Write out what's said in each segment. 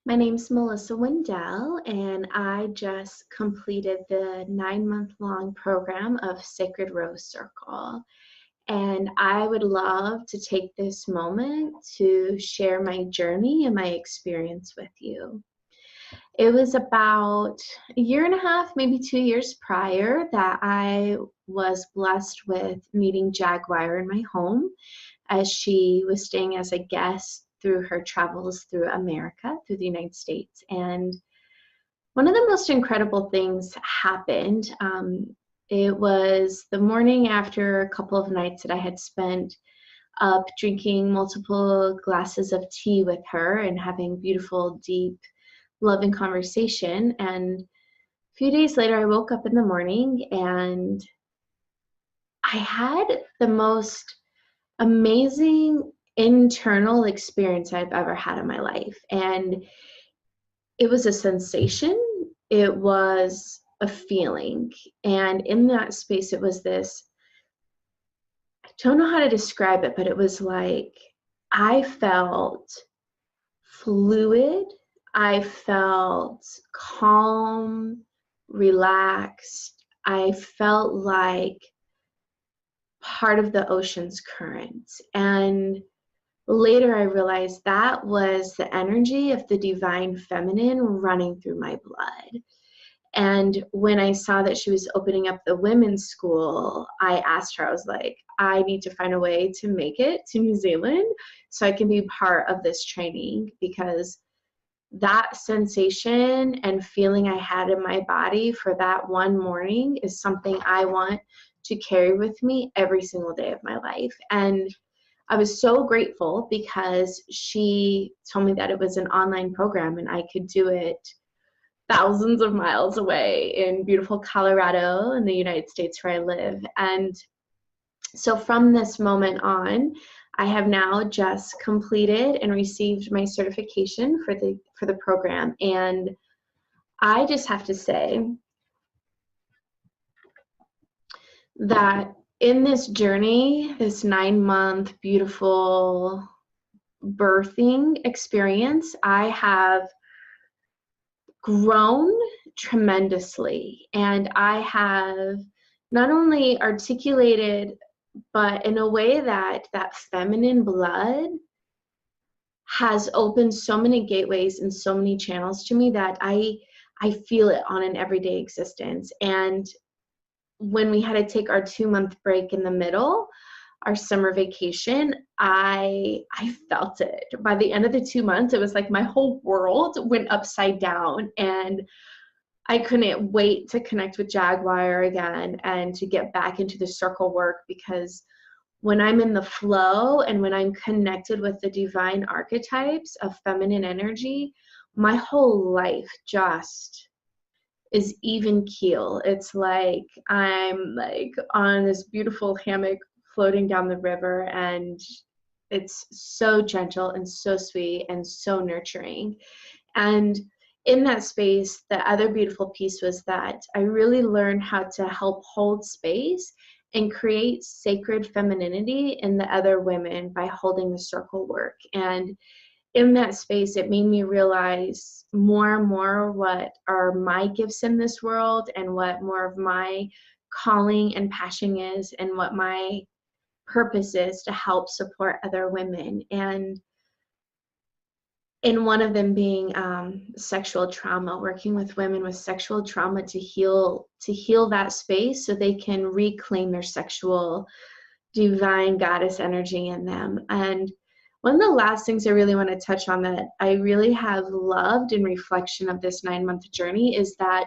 My name's Melissa Windell, and I just completed the 9-month-long program of Sacred Rose Circle. And I would love to take this moment to share my journey and my experience with you. It was about a year and a half, maybe 2 years prior, that I was blessed with meeting Jaguar in my home as she was staying as a guest through her travels through America, through the United States. And one of the most incredible things happened. It was the morning after a couple of nights that I had spent up drinking multiple glasses of tea with her and having beautiful, deep, loving conversation. And a few days later, I woke up in the morning and I had the most amazing internal experience I've ever had in my life. And it was a sensation, it was a feeling. And in that space, it was this, I don't know how to describe it, but it was like I felt fluid, I felt calm, relaxed, I felt like part of the ocean's current. And later I realized that was the energy of the divine feminine running through my blood. And when I saw that she was opening up the women's school, I asked her, I was like, I need to find a way to make it to New Zealand so I can be part of this training, because that sensation and feeling I had in my body for that one morning is something I want to carry with me every single day of my life. And I was so grateful because she told me that it was an online program and I could do it thousands of miles away in beautiful Colorado in the United States where I live. And so from this moment on, I have now just completed and received my certification for the program. And I just have to say that in this journey, this 9-month beautiful birthing experience, I have grown tremendously. And I have not only articulated, but in a way that that feminine blood has opened so many gateways and so many channels to me that I feel it on an everyday existence. And when we had to take our 2-month break in the middle, our summer vacation, I felt it. By the end of the 2 months, it was like my whole world went upside down, and I couldn't wait to connect with Jaguar again and to get back into the circle work, because when I'm in the flow and when I'm connected with the divine archetypes of feminine energy, my whole life just is even keel. It's like I'm like on this beautiful hammock floating down the river, and it's so gentle and so sweet and so nurturing. And in that space, the other beautiful piece was that I really learned how to help hold space and create sacred femininity in the other women by holding the circle work. And in that space, it made me realize more and more what are my gifts in this world and what more of my calling and passion is, and what my purpose is to help support other women. And in one of them being sexual trauma, working with women with sexual trauma to heal that space so they can reclaim their sexual divine goddess energy in them. And one of the last things I really want to touch on that I really have loved in reflection of this 9-month journey is that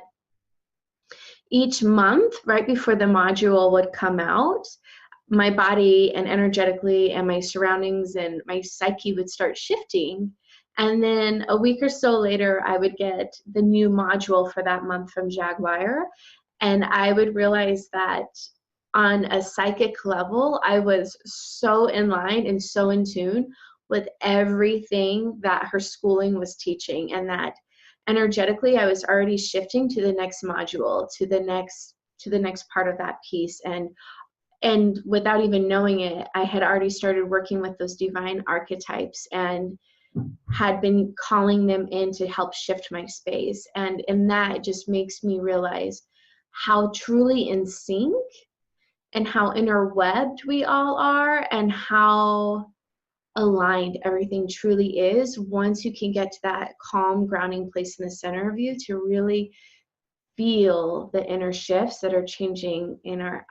each month, right before the module would come out, my body and energetically and my surroundings and my psyche would start shifting. And then a week or so later, I would get the new module for that month from Jaguar. And I would realize that on a psychic level, I was so in line and so in tune with everything that her schooling was teaching, and that energetically I was already shifting to the next module, to the next part of that piece. And without even knowing it, I had already started working with those divine archetypes. And had been calling them in to help shift my space. And in that, it just makes me realize how truly in sync and how interwebbed we all are, and how aligned everything truly is once you can get to that calm, grounding place in the center of you to really feel the inner shifts that are changing in our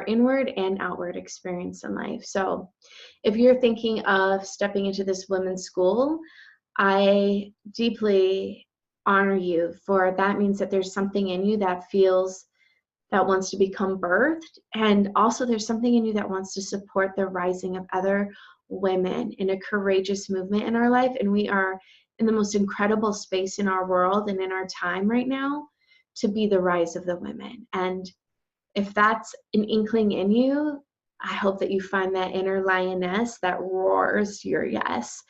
inward and outward experience in life. So if you're thinking of stepping into this women's school, I deeply honor you, for that means that there's something in you that feels that wants to become birthed, and also there's something in you that wants to support the rising of other women in a courageous movement in our life. And we are in the most incredible space in our world and in our time right now to be the rise of the women. And if that's an inkling in you, I hope that you find that inner lioness that roars your yes.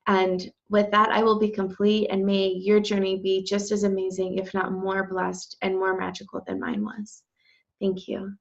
And with that, I will be complete, and may your journey be just as amazing, if not more blessed and more magical than mine was. Thank you.